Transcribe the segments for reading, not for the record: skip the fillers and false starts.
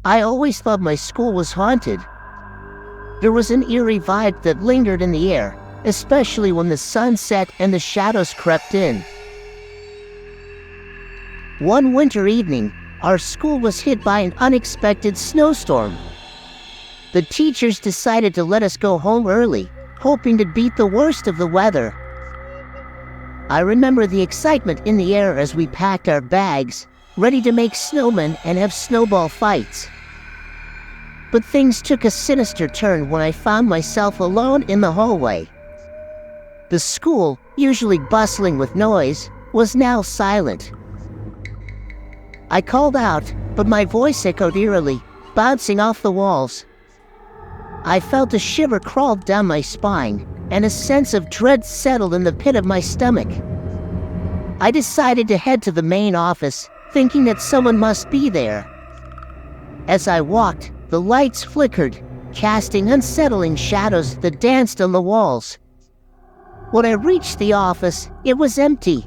I always thought my school was haunted. There was an eerie vibe that lingered in the air, especially when the sun set and the shadows crept in. One winter evening, our school was hit by an unexpected snowstorm. The teachers decided to let us go home early, hoping to beat the worst of the weather. I remember the excitement in the air as we packed our bags, ready to make snowmen and have snowball fights. But things took a sinister turn when I found myself alone in the hallway. The school, usually bustling with noise, was now silent. I called out, but my voice echoed eerily, bouncing off the walls. I felt a shiver crawl down my spine, and a sense of dread settled in the pit of my stomach. I decided to head to the main office, thinking that someone must be there. As I walked, the lights flickered, casting unsettling shadows that danced on the walls. When I reached the office, it was empty.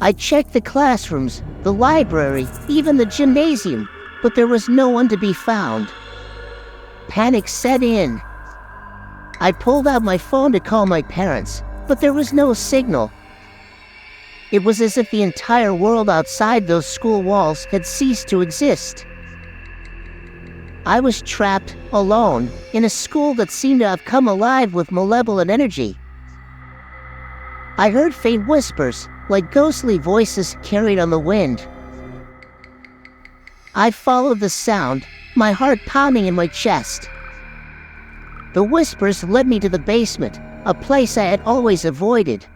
I checked the classrooms, the library, even the gymnasium, but there was no one to be found. Panic set in. I pulled out my phone to call my parents, but there was no signal. It was as if the entire world outside those school walls had ceased to exist. I was trapped, alone, in a school that seemed to have come alive with malevolent energy. I heard faint whispers, like ghostly voices carried on the wind. I followed the sound, my heart pounding in my chest. The whispers led me to the basement, a place I had always avoided.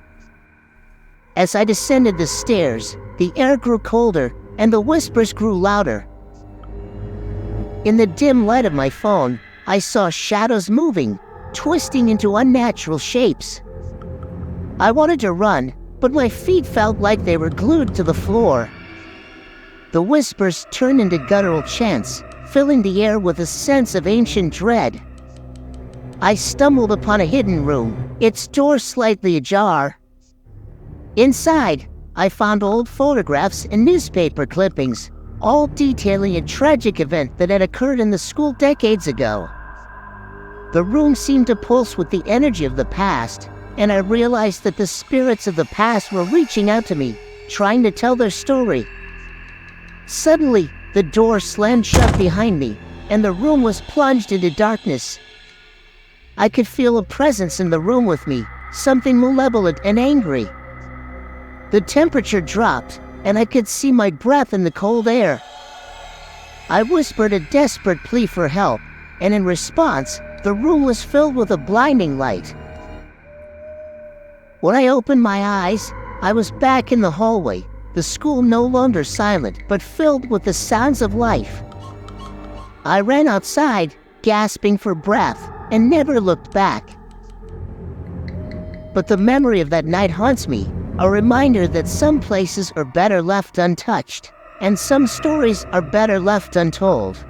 As I descended the stairs, the air grew colder, and the whispers grew louder. In the dim light of my phone, I saw shadows moving, twisting into unnatural shapes. I wanted to run, but my feet felt like they were glued to the floor. The whispers turned into guttural chants, filling the air with a sense of ancient dread. I stumbled upon a hidden room, its door slightly ajar. Inside, I found old photographs and newspaper clippings, all detailing a tragic event that had occurred in the school decades ago. The room seemed to pulse with the energy of the past, and I realized that the spirits of the past were reaching out to me, trying to tell their story. Suddenly, the door slammed shut behind me, and the room was plunged into darkness. I could feel a presence in the room with me, something malevolent and angry. The temperature dropped, and I could see my breath in the cold air. I whispered a desperate plea for help, and in response, the room was filled with a blinding light. When I opened my eyes, I was back in the hallway, the school no longer silent, but filled with the sounds of life. I ran outside, gasping for breath, and never looked back. But the memory of that night haunts me, a reminder that some places are better left untouched, and some stories are better left untold.